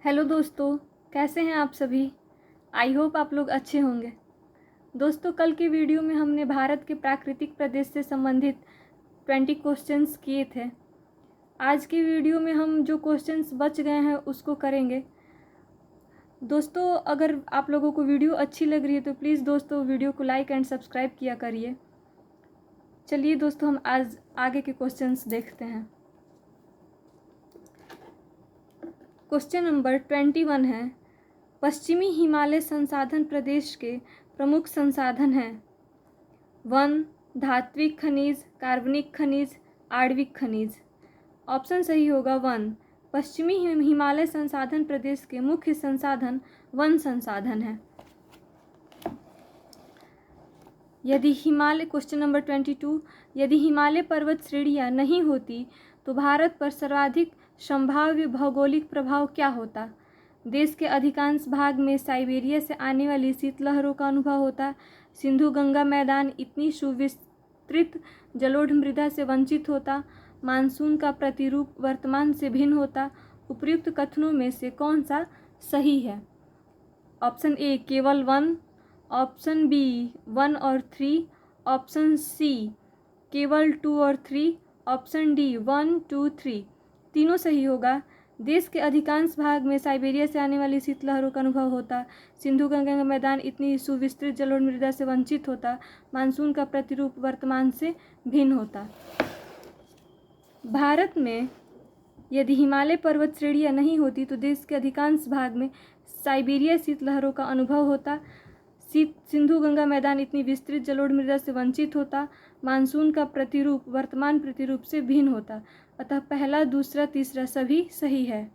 Hello दोस्तों, कैसे हैं आप सभी। आई होप आप लोग अच्छे होंगे। दोस्तों, कल के वीडियो में हमने भारत के प्राकृतिक प्रदेश से संबंधित 20 क्वेश्चंस किए थे। आज की वीडियो में हम जो क्वेश्चंस बच गए हैं उसको करेंगे। दोस्तों, अगर आप लोगों को वीडियो अच्छी लग रही है तो प्लीज़ दोस्तों वीडियो को लाइक एंड सब्सक्राइब किया करिए। चलिए दोस्तों, हम आज आगे के क्वेश्चंस देखते हैं। क्वेश्चन नंबर 21 है, पश्चिमी हिमालय संसाधन प्रदेश के प्रमुख संसाधन हैं। वन, धात्विक खनिज, कार्बनिक खनिज, आणविक खनिज। ऑप्शन सही होगा वन। पश्चिमी हिमालय संसाधन प्रदेश के मुख्य संसाधन वन संसाधन है। क्वेश्चन नंबर 22, यदि हिमालय पर्वत श्रेणियाँ नहीं होती तो भारत पर सर्वाधिक संभाव्य भौगोलिक प्रभाव क्या होता। देश के अधिकांश भाग में साइबेरिया से आने वाली शीतलहरों का अनुभव होता। सिंधु गंगा मैदान इतनी सुविस्तृत जलोढ़ मृदा से वंचित होता। मानसून का प्रतिरूप वर्तमान से भिन्न होता। उपर्युक्त कथनों में से कौन सा सही है। ऑप्शन ए केवल वन, ऑप्शन बी 1 और 3, ऑप्शन सी केवल 2 और 3, ऑप्शन डी 1, 2, 3। तीनों सही होगा। देश के अधिकांश भाग में साइबेरिया से आने वाली शीतलहरों का अनुभव होता। सिंधु गंगा का मैदान इतनी सुविस्तृत जलोढ़ मृदा से वंचित होता। मानसून का प्रतिरूप वर्तमान से भिन्न होता। भारत में यदि हिमालय पर्वत श्रेणियाँ नहीं होती तो देश के अधिकांश भाग में साइबेरिया शीतलहरों का अनुभव होता। सिंधु गंगा मैदान इतनी विस्तृत जलोढ़ मृदा से वंचित होता। मानसून का प्रतिरूप वर्तमान प्रतिरूप से भिन्न होता। अतः पहला, दूसरा, तीसरा सभी सही है।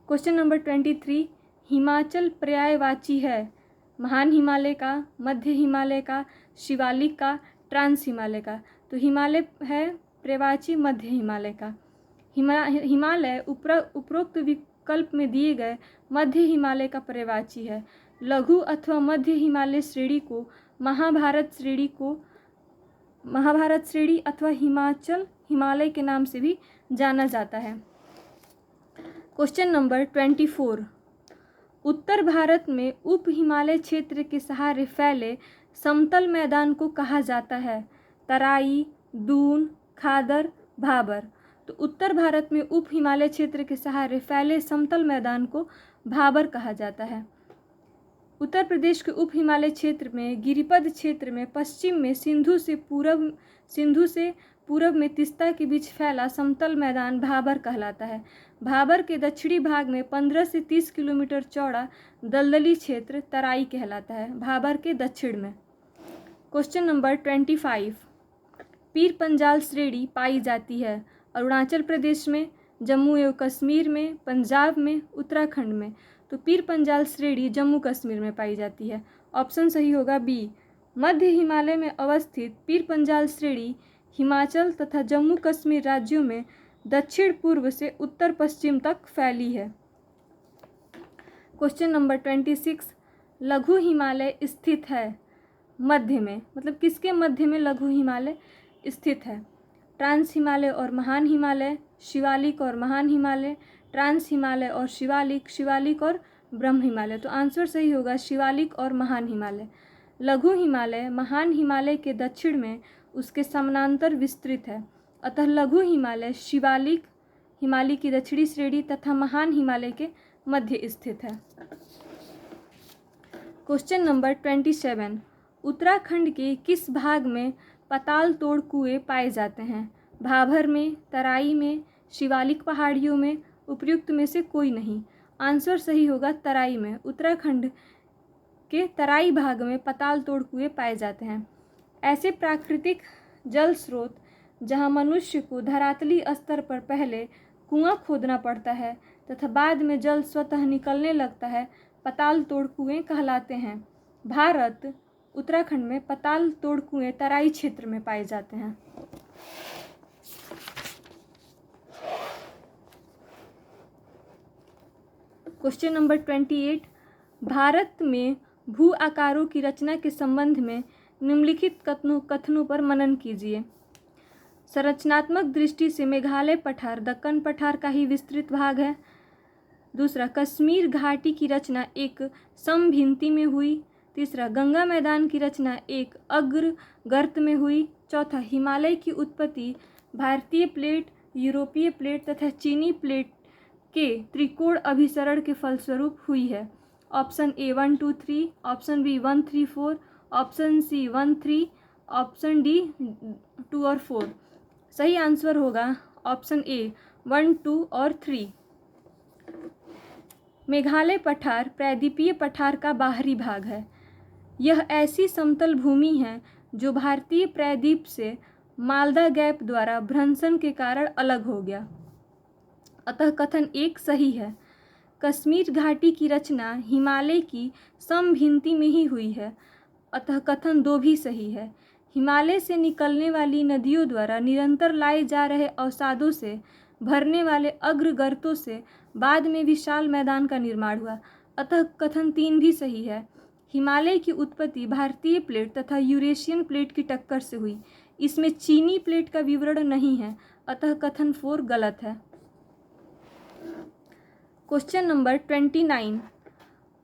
क्वेश्चन नंबर 23, हिमाचल पर्यायवाची है। महान हिमालय का, मध्य हिमालय का, शिवालिक का, ट्रांस हिमालय का। तो हिमालय है पर्यायवाची मध्य हिमालय का। हिमालय उपरोक्त विकल्प में दिए गए मध्य हिमालय का पर्यायवाची है। लघु अथवा मध्य हिमालय श्रेणी को महाभारत श्रेणी अथवा हिमाचल हिमालय के नाम से भी जाना जाता है। क्वेश्चन नंबर 24, उत्तर भारत में उप हिमालय क्षेत्र के सहारे फैले समतल मैदान को कहा जाता है। तराई, दून, खादर, भाबर। तो उत्तर भारत में उप हिमालय क्षेत्र के सहारे फैले समतल मैदान को भाबर कहा जाता है। उत्तर प्रदेश के उप हिमालय क्षेत्र में गिरिपद क्षेत्र में पश्चिम में सिंधु से पूरब में तीस्ता के बीच फैला समतल मैदान भाबर कहलाता है। भाबर के दक्षिणी भाग में 15 से 30 किलोमीटर चौड़ा दलदली क्षेत्र तराई कहलाता है, भाबर के दक्षिण में। क्वेश्चन नंबर 25, पीर पंजाल श्रेणी पाई जाती है अरुणाचल प्रदेश में, जम्मू एवं कश्मीर में, पंजाब में, उत्तराखंड में। तो पीर पंजाल श्रेणी जम्मू कश्मीर में पाई जाती है। ऑप्शन सही होगा बी। मध्य हिमालय में अवस्थित पीर पंजाल श्रेणी हिमाचल तथा जम्मू कश्मीर राज्यों में दक्षिण पूर्व से उत्तर पश्चिम तक फैली है। क्वेश्चन नंबर 26, लघु हिमालय स्थित है मध्य में, मतलब किसके मध्य में लघु हिमालय स्थित है। ट्रांस हिमालय और महान हिमालय, शिवालिक और महान हिमालय, ट्रांस हिमालय और शिवालिक और ब्रह्म हिमालय। तो आंसर सही होगा शिवालिक और महान हिमालय। लघु हिमालय महान हिमालय के दक्षिण में उसके समानांतर विस्तृत है। अतः लघु हिमालय शिवालिक हिमालय की दक्षिणी श्रेणी तथा महान हिमालय के मध्य स्थित है। क्वेश्चन नंबर 27, उत्तराखंड के किस भाग में पाताल तोड़ कुएं पाए जाते हैं। भाबर में, तराई में, शिवालिक पहाड़ियों में, उपर्युक्त में से कोई नहीं। आंसर सही होगा तराई में। उत्तराखंड के तराई भाग में पाताल तोड़ कुएं पाए जाते हैं। ऐसे प्राकृतिक जल स्रोत जहां मनुष्य को धरातली स्तर पर पहले कुआं खोदना पड़ता है तथा बाद में जल स्वतः निकलने लगता है, पाताल तोड़ कुएं कहलाते हैं। भारत उत्तराखंड में पाताल तोड़ कुएं तराई क्षेत्र में पाए जाते हैं। क्वेश्चन नंबर 28, भारत में भू आकारों की रचना के संबंध में निम्नलिखित कथनों पर मनन कीजिए। संरचनात्मक दृष्टि से मेघालय पठार दक्कन पठार का ही विस्तृत भाग है। दूसरा, कश्मीर घाटी की रचना एक समभिन्ति में हुई। तीसरा, गंगा मैदान की रचना एक अग्र गर्त में हुई। चौथा, हिमालय की उत्पत्ति भारतीय प्लेट, यूरोपीय प्लेट तथा चीनी प्लेट के त्रिकोण अभिसरण के फलस्वरूप हुई है। Option A 1 2 3, option B 1 3 4, option C 1 3, option D 2 और 4। सही आंसर होगा ऑप्शन ए 1 2 और 3। मेघालय पठार प्रायद्वीपीय पठार का बाहरी भाग है। यह ऐसी समतल भूमि है जो भारतीय प्रायद्वीप से मालदा गैप द्वारा भ्रंशन के कारण अलग हो गया, अतः कथन एक सही है। कश्मीर घाटी की रचना हिमालय की समभिन्ति में ही हुई है, अतः कथन दो भी सही है। हिमालय से निकलने वाली नदियों द्वारा निरंतर लाए जा रहे अवसादों से भरने वाले अग्रगर्तों से बाद में विशाल मैदान का निर्माण हुआ, अतः कथन तीन भी सही है। हिमालय की उत्पत्ति भारतीय प्लेट तथा यूरेशियन प्लेट की टक्कर से हुई, इसमें चीनी प्लेट का विवरण नहीं है, अतः कथन 4 गलत है। क्वेश्चन नंबर 29,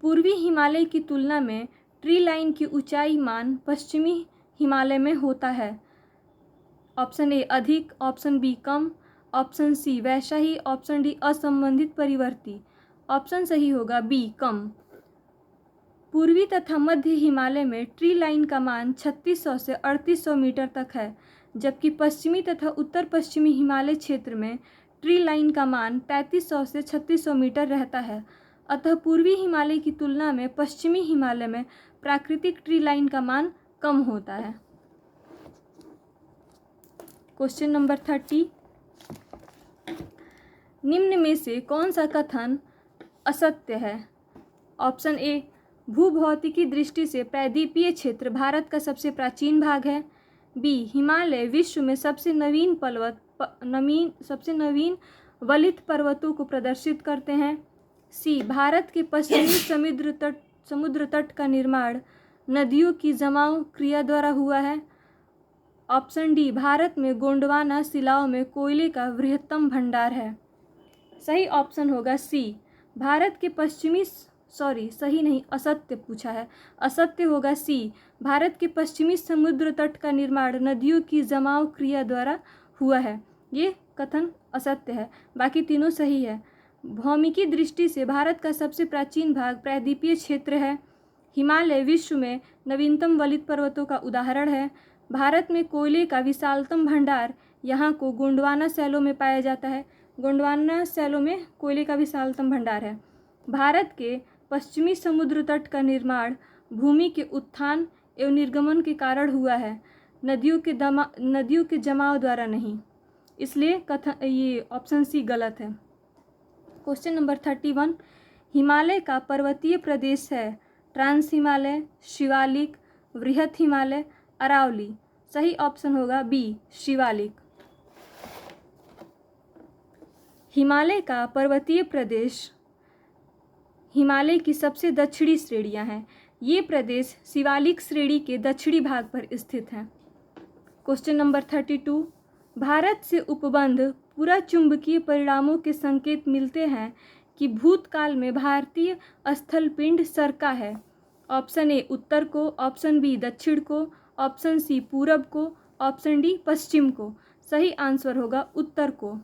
पूर्वी हिमालय की तुलना में ट्री लाइन की ऊंचाई मान पश्चिमी हिमालय में होता है। ऑप्शन ए अधिक, ऑप्शन बी कम, ऑप्शन सी वैसा ही, ऑप्शन डी असंबंधित परिवर्ती। ऑप्शन सही होगा बी कम। पूर्वी तथा मध्य हिमालय में ट्री लाइन का मान 3600 से 3800 मीटर तक है, जबकि पश्चिमी तथा उत्तर पश्चिमी हिमालय क्षेत्र में ट्री लाइन का मान 3500 से 3600 मीटर रहता है, अतः पूर्वी हिमालय की तुलना में पश्चिमी हिमालय में प्राकृतिक ट्री लाइन का मान कम होता है। क्वेश्चन नंबर 30, निम्न में से कौन सा कथन असत्य है? ऑप्शन ए, भूभौतिकी दृष्टि से प्रायद्वीपीय क्षेत्र भारत का सबसे प्राचीन भाग है। बी, हिमालय विश्व में सबसे नवीन वलित पर्वतों को प्रदर्शित करते हैं। सी, भारत के पश्चिमी समुद्र तट का निर्माण नदियों की जमाव क्रिया द्वारा हुआ है। ऑप्शन डी, भारत में गोंडवाना शिलाओं में कोयले का बृहत्तम भंडार है। सही ऑप्शन होगा सी, भारत के असत्य पूछा है, असत्य होगा सी, भारत के पश्चिमी समुद्र तट का निर्माण नदियों की जमाव क्रिया द्वारा हुआ है। ये कथन असत्य है, बाकी तीनों सही है। भौमिकी दृष्टि से भारत का सबसे प्राचीन भाग प्रायद्वीपीय क्षेत्र है। हिमालय विश्व में नवीनतम वलित पर्वतों का उदाहरण है। भारत में कोयले का विशालतम भंडार यहाँ को गोंडवाना शैलों में पाया जाता है। गोंडवाना शैलों में कोयले का विशालतम भंडार है। भारत के पश्चिमी समुद्र तट का निर्माण भूमि के उत्थान एवं निर्गमन के कारण हुआ है, नदियों के जमाव द्वारा नहीं, इसलिए कथन ये ऑप्शन सी गलत है। क्वेश्चन नंबर 31, हिमालय का पर्वतीय प्रदेश है ट्रांस हिमालय, शिवालिक, वृहत हिमालय, अरावली। सही ऑप्शन होगा बी, शिवालिक। हिमालय का पर्वतीय प्रदेश हिमालय की सबसे दक्षिणी श्रेणियां हैं। ये प्रदेश शिवालिक श्रेणी के दक्षिणी भाग पर स्थित हैं। क्वेश्चन नंबर 32, भारत से उपबंध पूरा चुंबकीय परिणामों के संकेत मिलते हैं कि भूतकाल में भारतीय स्थलपिंड सरका है। ऑप्शन ए उत्तर को, ऑप्शन बी दक्षिण को, ऑप्शन सी पूरब को, ऑप्शन डी पश्चिम को। सही आंसर होगा उत्तर को।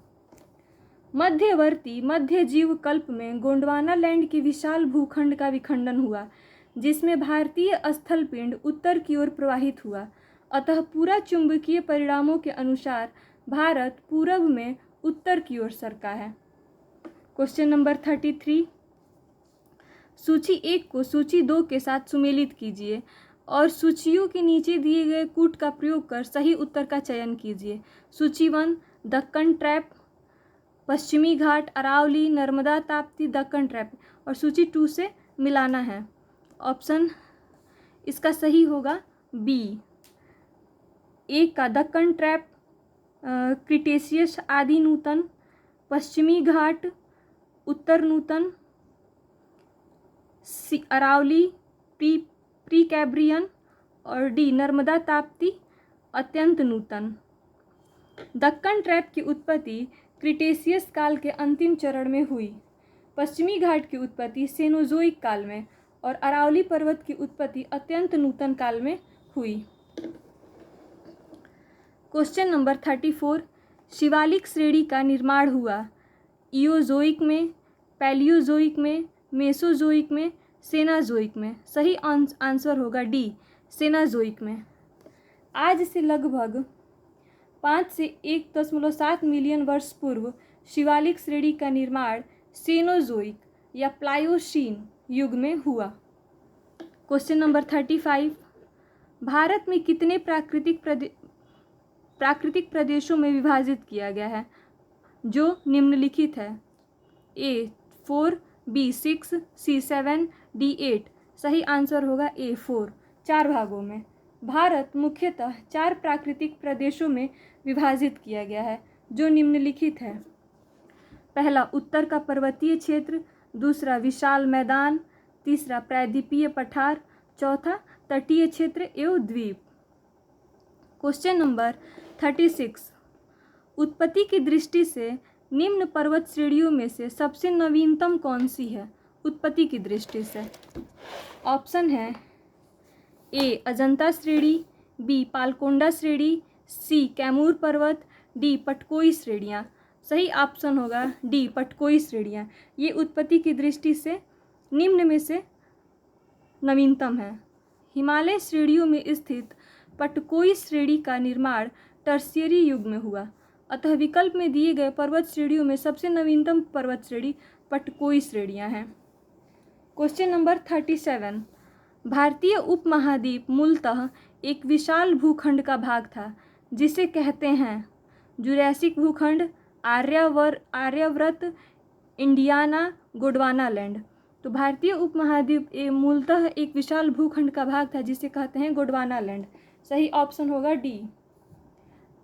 मध्यवर्ती मध्य जीव कल्प में गोंडवाना लैंड के विशाल भूखंड का विखंडन हुआ, जिसमें भारतीय स्थलपिंड उत्तर की ओर प्रवाहित हुआ, अतः पूरा चुंबकीय परिणामों के अनुसार भारत पूरब में उत्तर की ओर सरका है। क्वेश्चन नंबर 33, सूची 1 को सूची 2 के साथ सुमेलित कीजिए और सूचियों के नीचे दिए गए कूट का प्रयोग कर सही उत्तर का चयन कीजिए। सूची 1, दक्कन ट्रैप, पश्चिमी घाट, अरावली, नर्मदा ताप्ती, दक्कन ट्रैप, और सूची 2 से मिलाना है। ऑप्शन इसका सही होगा बी, एक का दक्कन ट्रैप, क्रिटेशियस आदि नूतन, पश्चिमी घाट, उत्तर नूतन, अरावली प्री कैब्रियन, और डी नर्मदा ताप्ती अत्यंत नूतन। दक्कन ट्रैप की उत्पत्ति क्रिटेशियस काल के अंतिम चरण में हुई। पश्चिमी घाट की उत्पत्ति सेनोजोइक काल में और अरावली पर्वत की उत्पत्ति अत्यंत नूतन काल में हुई। क्वेश्चन नंबर 34, शिवालिक श्रेणी का निर्माण हुआ इओजोइक में, पैलियोजोइक में, मेसोजोइक में, सेनाजोइक में। सही आंसर होगा डी, सेनाजोइक में। आज से लगभग 5 से 1.7 मिलियन वर्ष पूर्व शिवालिक श्रेणी का निर्माण सेनोजोइक या प्लायोसीन युग में हुआ। क्वेश्चन नंबर 35, भारत में कितने प्राकृतिक प्रदेशों में विभाजित किया गया है जो निम्नलिखित है? ए 4, बी 6, सी 7, डी 8। सही आंसर होगा ए 4, 4 भागों में। भारत मुख्यतः 4 प्राकृतिक प्रदेशों में विभाजित किया गया है जो निम्नलिखित है। पहला उत्तर का पर्वतीय क्षेत्र, दूसरा विशाल मैदान, तीसरा प्रायद्वीपीय पठार, चौथा तटीय क्षेत्र एवं द्वीप। क्वेश्चन नंबर 36, उत्पत्ति की दृष्टि से निम्न पर्वत श्रेणियों में से सबसे नवीनतम कौन सी है? उत्पत्ति की दृष्टि से ऑप्शन है ए अजंता श्रेणी, बी पालकोंडा श्रेणी, सी कैमूर पर्वत, डी पटकोई श्रेणियाँ। सही ऑप्शन होगा डी पटकोई श्रेणियाँ। ये उत्पत्ति की दृष्टि से निम्न में से नवीनतम है। हिमालय श्रेणियों में स्थित पटकोई श्रेणी का निर्माण टर्शियरी युग में हुआ, अतः विकल्प में दिए गए पर्वत श्रेणियों में सबसे नवीनतम पर्वत श्रेणी पटकोई श्रेणियाँ हैं। क्वेश्चन नंबर 37, भारतीय उपमहाद्वीप मूलतः एक विशाल भूखंड का भाग था जिसे कहते हैं जुरैसिक भूखंड, आर्यावर्त, इंडियाना, गोंडवाना लैंड। तो भारतीय उपमहाद्वीप मूलतः एक विशाल भूखंड का भाग था जिसे कहते हैं गोंडवाना लैंड। सही ऑप्शन होगा डी।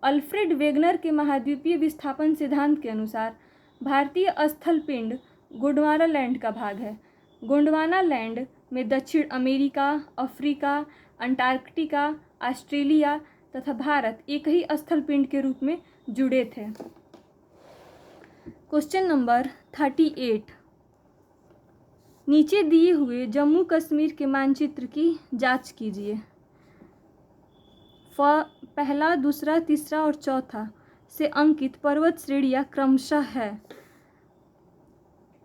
अल्फ्रेड वेगनर के महाद्वीपीय विस्थापन सिद्धांत के अनुसार भारतीय स्थल पिंड गोंडवाना लैंड का भाग है। गोंडवाना लैंड में दक्षिण अमेरिका, अफ्रीका, अंटार्कटिका, ऑस्ट्रेलिया तथा भारत एक ही स्थल पिंड के रूप में जुड़े थे। क्वेश्चन नंबर 38, नीचे दिए हुए जम्मू कश्मीर के मानचित्र की जांच कीजिए। पहला, दूसरा, तीसरा और चौथा से अंकित पर्वत श्रेणियाँ क्रमशः है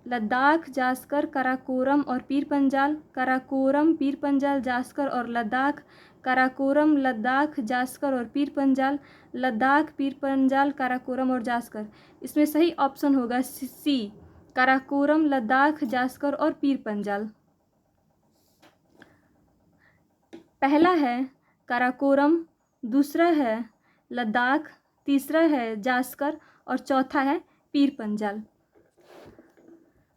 लद्दाख, जास्कर, काराकोरम और पीर पंजाल, काराकोरम, पीर पंजाल, जास्कर और लद्दाख, काराकोरम, लद्दाख, जास्कर और पीर पंजाल, लद्दाख, पीर पंजाल, काराकोरम और जास्कर। इसमें सही ऑप्शन होगा सी, काराकोरम, लद्दाख, जास्कर और पीर पंजाल। पहला है काराकोरम, दूसरा है लद्दाख, तीसरा है जास्कर और चौथा है पीर पंजाल।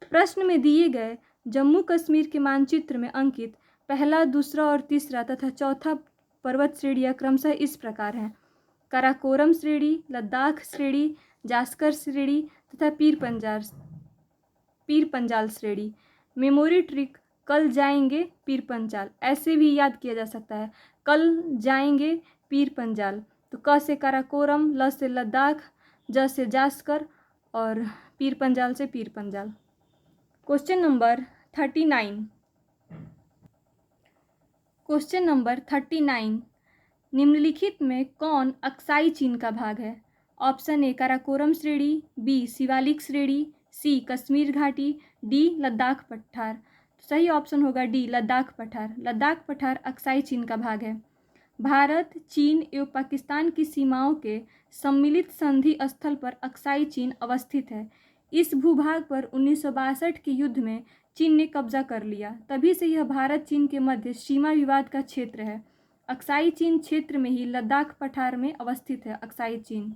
प्रश्न में दिए गए जम्मू कश्मीर के मानचित्र में अंकित पहला, दूसरा और तीसरा तथा चौथा पर्वत श्रेणियाँ क्रमशः इस प्रकार हैं: काराकोरम श्रेणी, लद्दाख श्रेणी, जास्कर श्रेणी तथा पीर पंजाल श्रेणी। मेमोरी ट्रिक, कल जाएंगे पीर पंजाल, ऐसे भी याद किया जा सकता है, कल जाएंगे पीर पंजाल। तो क से काराकोरम, ल से लद्दाख, ज से जास्कर और पीर पंजाल से Pir Panjal. Question number 39, question number 39, निम्नलिखित में कौन अक्साई चीन का भाग है? ऑप्शन ए काराकोरम श्रेणी, बी शिवालिक श्रेणी, सी कश्मीर घाटी, डी लद्दाख पठार। सही ऑप्शन होगा डी लद्दाख पठार। लद्दाख पठार अक्साई चीन का भाग है। भारत, चीन एवं पाकिस्तान की सीमाओं के सम्मिलित संधि स्थल पर अक्साई चीन अवस्थित है। इस भूभाग पर 1962 के युद्ध में चीन ने कब्जा कर लिया, तभी से यह भारत चीन के मध्य सीमा विवाद का क्षेत्र है। अक्साई चीन क्षेत्र में ही लद्दाख पठार में अवस्थित है अक्साई चीन।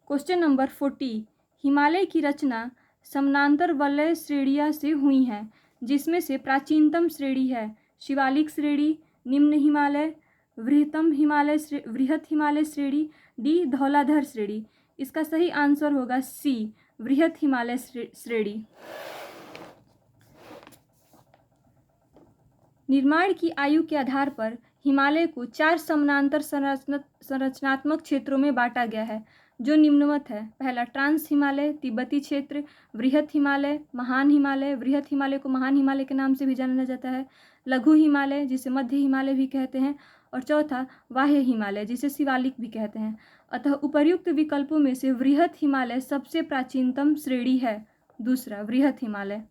क्वेश्चन नंबर 40, हिमालय की रचना समानांतर वलय श्रेणियाँ से हुई है, जिसमें से प्राचीनतम श्रेणी है शिवालिक श्रेणी, निम्न हिमालय, वृहत हिमालय श्रेणी, डी धौलाधर श्रेणी। इसका सही आंसर होगा सी वृहत हिमालय श्रेणी। निर्माण की आयु के आधार पर हिमालय को 4 समानांतर संरचनात्मक क्षेत्रों में बांटा गया है। जो निम्नवत है। पहला ट्रांस हिमालय, तिब्बती क्षेत्र, वृहत हिमालय, महान हिमालय। वृहत हिमालय को महान हिमालय के नाम से भी जाना जाता है। लघु हिमालय जिसे मध्य हिमालय भी कहते हैं। और चौथा बाह्य हिमालय जिसे शिवालिक भी कहते हैं। अतः उपर्युक्त विकल्पों में से वृहत हिमालय सबसे प्राचीनतम श्रेणी है। दूसरा वृहत हिमालय।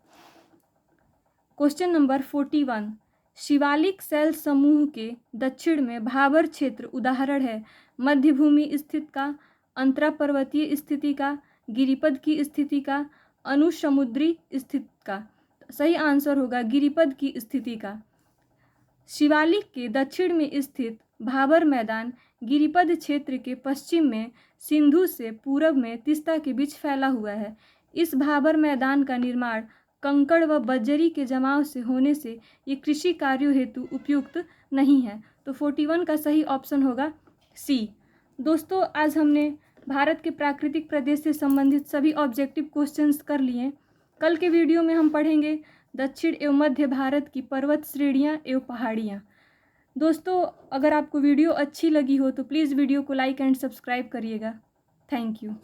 क्वेश्चन नंबर 41, शिवालिक शैल समूह के दक्षिण में भाबर क्षेत्र उदाहरण है मध्य भूमि स्थित का, अंतरा पर्वतीय स्थिति का, गिरिपद की स्थिति का, अनुसमुद्री स्थिति का। सही आंसर होगा गिरिपद की स्थिति का। शिवालिक के दक्षिण में स्थित भाबर मैदान गिरिपद क्षेत्र के पश्चिम में सिंधु से पूरब में तीस्ता के बीच फैला हुआ है। इस भाबर मैदान का निर्माण कंकड़ व बजरी के जमाव से होने से ये कृषि कार्यों हेतु उपयुक्त नहीं है। तो 41 का सही ऑप्शन होगा सी। दोस्तों, आज हमने भारत के प्राकृतिक प्रदेश से संबंधित सभी ऑब्जेक्टिव क्वेश्चंस कर लिए। कल के वीडियो में हम पढ़ेंगे दक्षिण एवं मध्य भारत की पर्वत श्रेणियाँ एवं पहाड़ियाँ। दोस्तों, अगर आपको वीडियो अच्छी लगी हो तो प्लीज़ वीडियो को लाइक एंड सब्सक्राइब करिएगा। Thank you.